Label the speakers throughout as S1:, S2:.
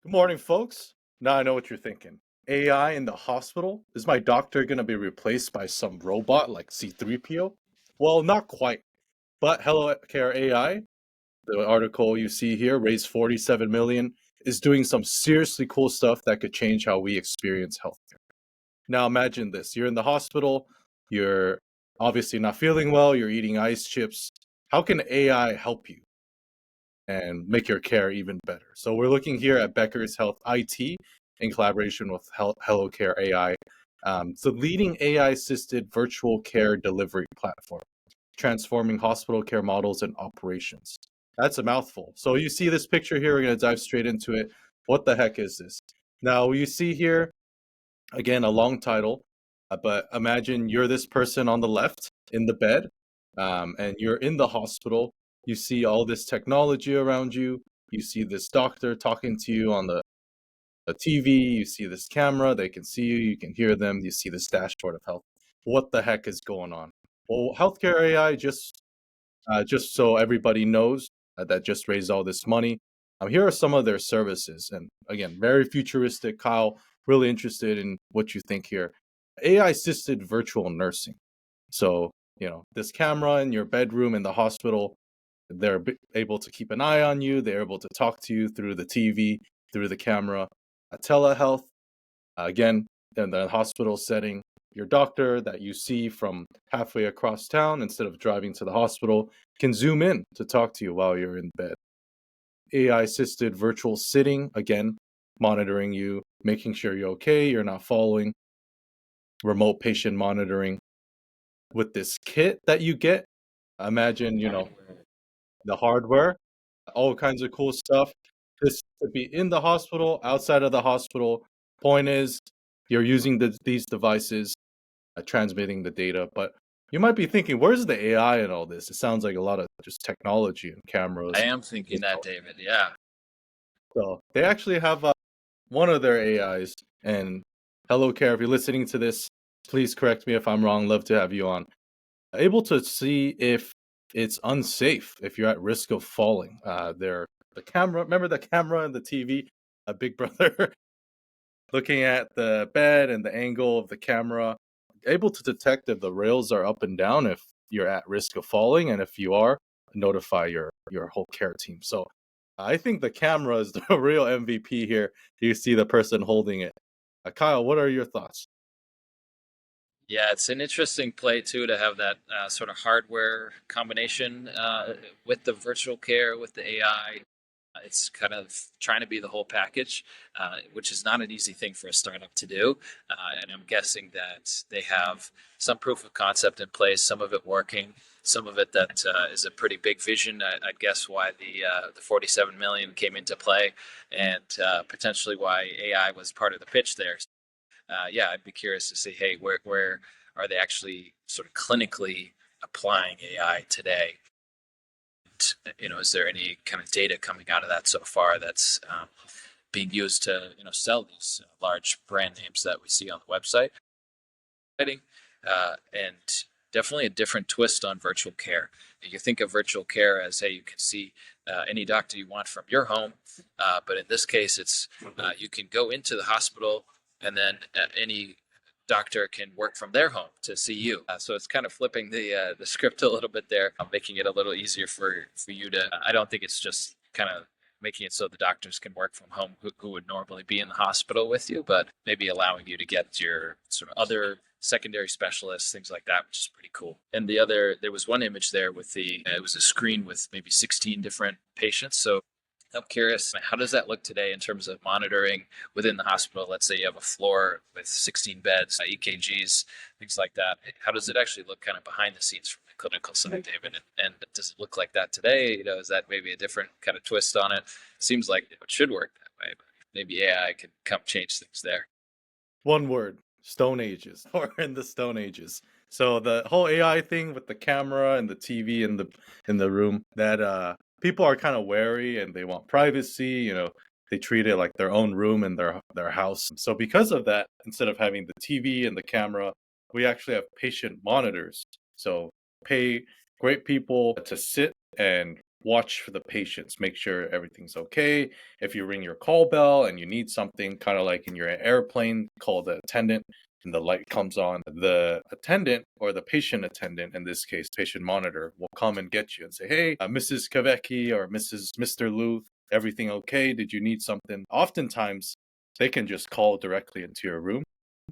S1: Good morning, folks. Now I know what you're thinking. AI in the hospital? Is my doctor going to be replaced by some robot like C3PO? Well, not quite. But Hellocare AI, the article you see here, raised 47 million, is doing some seriously cool stuff that could change how we experience healthcare. Now imagine this. You're in the hospital, you're obviously not feeling well, you're eating ice chips. How can AI help you and make your care even better? So we're looking here at Becker's Health IT in collaboration with Hellocare.ai. It's a leading AI-assisted virtual care delivery platform, transforming hospital care models and operations. That's a mouthful. So you see this picture here, we're going to dive straight into it. What the heck is this? Now, you see here, again, a long title, but imagine you're this person on the left in the bed, and you're in the hospital. You see all this technology around you. You see this doctor talking to you on the TV. You see this camera. They can see you. You can hear them. You see this dashboard of health. What the heck is going on? Well, healthcare AI, just so everybody knows, that just raised all this money. Here are some of their services, and again, very futuristic. Kyle, really interested in what you think here. AI assisted virtual nursing. So, this camera in your bedroom in the hospital, they're able to keep an eye on you. They're able to talk to you through the TV, through the camera. Telehealth, again, in the hospital setting, your doctor that you see from halfway across town, instead of driving to the hospital, can zoom in to talk to you while you're in bed. AI assisted virtual sitting, again, monitoring you, making sure you're okay, you're not falling. Remote patient monitoring. With this kit that you get, imagine, the hardware, all kinds of cool stuff. This could be in the hospital, outside of the hospital. Point is, you're using these devices, transmitting the data. But you might be thinking, where's the AI in all this? It sounds like a lot of just technology and
S2: I
S1: cameras.
S2: am thinking that, David. Yeah.
S1: So they actually have one of their AIs. And hello, Care, if you're listening to this, please correct me if I'm wrong. Love to have you on. Able to see if it's unsafe, if you're at risk of falling. The camera, remember the camera and the TV, a big brother looking at the bed and the angle of the camera, able to detect if the rails are up and down, if you're at risk of falling, and if you are, notify your whole care team. So I think the camera is the real MVP here. You see the person holding it. Kyle, what are your thoughts?
S2: Yeah, it's an interesting play too to have that sort of hardware combination with the virtual care, with the AI. It's kind of trying to be the whole package, which is not an easy thing for a startup to do. And I'm guessing that they have some proof of concept in place, some of it working, some of it that is a pretty big vision. I'd guess why the 47 million came into play, and potentially why AI was part of the pitch there. Yeah, I'd be curious to see, hey, where are they actually sort of clinically applying AI today? Is there any kind of data coming out of that so far that's being used to, sell these large brand names that we see on the website? And definitely a different twist on virtual care. You think of virtual care as, hey, you can see any doctor you want from your home, but in this case, it's you can go into the hospital and then any doctor can work from their home to see you. So it's kind of flipping the script a little bit there, making it a little easier for you to. I don't think it's just kind of making it so the doctors can work from home who would normally be in the hospital with you, but maybe allowing you to get your sort of other secondary specialists, things like that, which is pretty cool. And there was one image there with it was a screen with maybe 16 different patients. So I'm curious, how does that look today in terms of monitoring within the hospital? Let's say you have a floor with 16 beds, EKGs, things like that. How does it actually look kind of behind the scenes from the clinical side, David? And does it look like that today? Is that maybe a different kind of twist on it? Seems like it should work that way, but maybe AI could come change things there.
S1: One word, Stone Ages. Or in the Stone Ages. So the whole AI thing with the camera and the TV in the room, that people are kind of wary and they want privacy, they treat it like their own room in their house. So because of that, instead of having the TV and the camera, we actually have patient monitors. So pay great people to sit and watch for the patients, make sure everything's okay. If you ring your call bell and you need something, kind of like in your airplane, call the attendant and the light comes on. The attendant or the patient attendant, in this case, patient monitor, will come and get you and say, hey, Mrs. Kavecki or Mr. Lu, everything okay? Did you need something? Oftentimes, they can just call directly into your room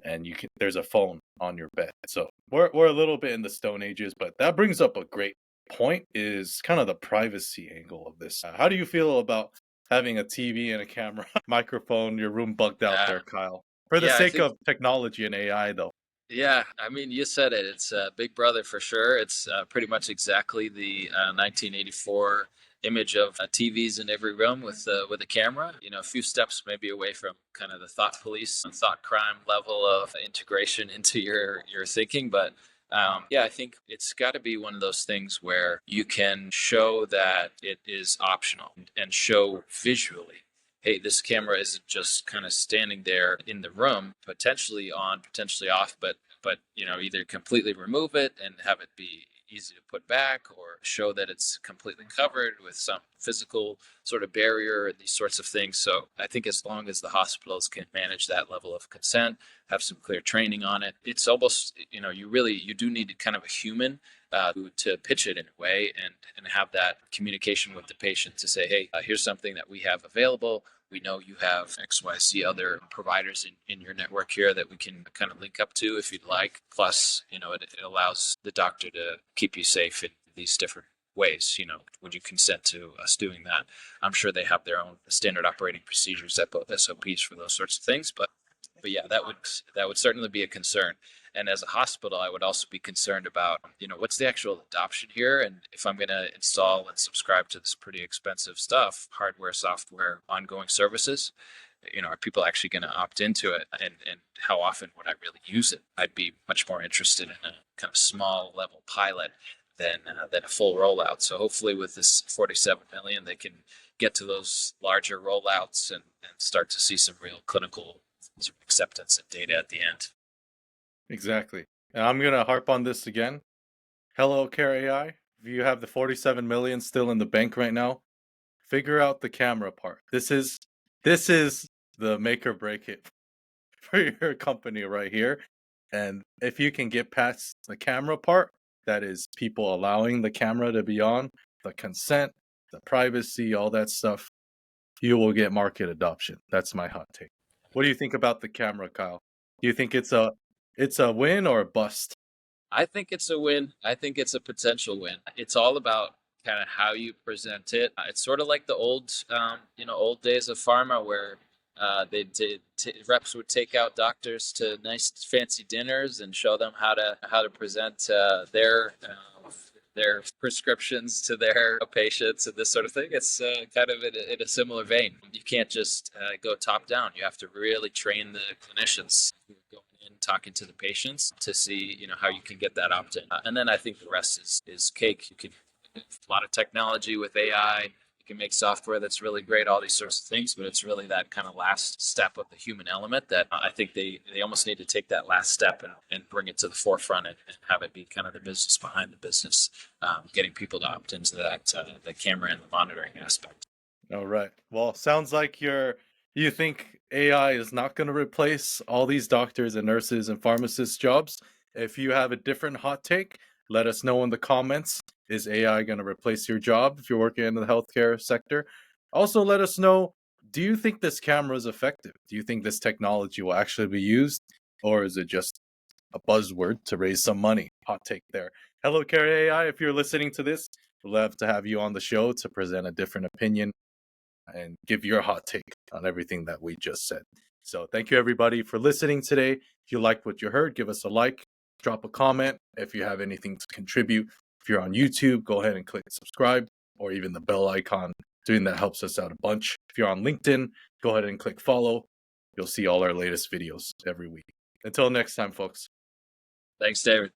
S1: and there's a phone on your bed. So we're a little bit in the stone ages, but that brings up a great point, is kind of the privacy angle of this. How do you feel about having a TV and a camera, microphone, your room bugged out
S2: Uh,
S1: there, Kyle? For the
S2: yeah, I
S1: sake
S2: think
S1: of technology and AI, though.
S2: Yeah, I mean, you said it. It's Big Brother for sure. It's pretty much exactly the 1984 image of TVs in every room with a camera. You know, a few steps maybe away from kind of the thought police, and thought crime level of integration into your thinking. But yeah, I think it's got to be one of those things where you can show that it is optional and show visually, hey, this camera isn't just kind of standing there in the room, potentially on, potentially off, but you know, either completely remove it and have it be easy to put back, or show that it's completely covered with some physical sort of barrier and these sorts of things. So I think as long as the hospitals can manage that level of consent, have some clear training on it, it's almost, you know, you do need kind of a human to pitch it in a way, and have that communication with the patient to say, hey, here's something that we have available. We know you have XYZ other providers in your network here that we can kind of link up to if you'd like. Plus, you know, it allows the doctor to keep you safe in these different ways. You know, would you consent to us doing that? I'm sure they have their own standard operating procedures, SOPs for those sorts of things, but yeah, that would certainly be a concern. And as a hospital, I would also be concerned about, you know, what's the actual adoption here, and if I'm going to install and subscribe to this pretty expensive stuff, hardware, software, ongoing services, you know, are people actually going to opt into it, and how often would I really use it? I'd be much more interested in a kind of small level pilot than a full rollout. So hopefully with this 47 million, they can get to those larger rollouts and start to see some real clinical acceptance and data at the end.
S1: Exactly. And I'm going to harp on this again. Hellocare.ai, if you have the 47 million still in the bank right now, figure out the camera part. This is the make or break it for your company right here. And if you can get past the camera part, that is people allowing the camera to be on, the consent, the privacy, all that stuff, you will get market adoption. That's my hot take. What do you think about the camera, Kyle? Do you think it's a win or a bust?
S2: I think it's a win. I think it's a potential win. It's all about kind of how you present it. It's sort of like the old, old days of pharma where reps would take out doctors to nice fancy dinners and show them how to present their prescriptions to their patients and this sort of thing. It's kind of in a similar vein. You can't just go top down. You have to really train the clinicians who are going in, talking to the patients to see, you know, how you can get that opt-in. And then I think the rest is cake. You can a lot of technology with AI. You can make software that's really great, all these sorts of things, but it's really that kind of last step of the human element that I think they almost need to take that last step and bring it to the forefront, and have it be kind of the business behind the business, getting people to opt into that, the camera and the monitoring aspect.
S1: All right. Well, sounds like you think AI is not going to replace all these doctors and nurses and pharmacists' jobs. If you have a different hot take, let us know in the comments. Is AI going to replace your job if you're working in the healthcare sector? Also, let us know, do you think this camera is effective? Do you think this technology will actually be used? Or is it just a buzzword to raise some money? Hot take there. Hello, Carrie AI. If you're listening to this, we'd love to have you on the show to present a different opinion and give your hot take on everything that we just said. So thank you everybody for listening today. If you liked what you heard, give us a like, drop a comment. If you have anything to contribute, if you're on YouTube, go ahead and click subscribe or even the bell icon. Doing that helps us out a bunch. If you're on LinkedIn, go ahead and click follow. You'll see all our latest videos every week. Until next time, folks.
S2: Thanks, David.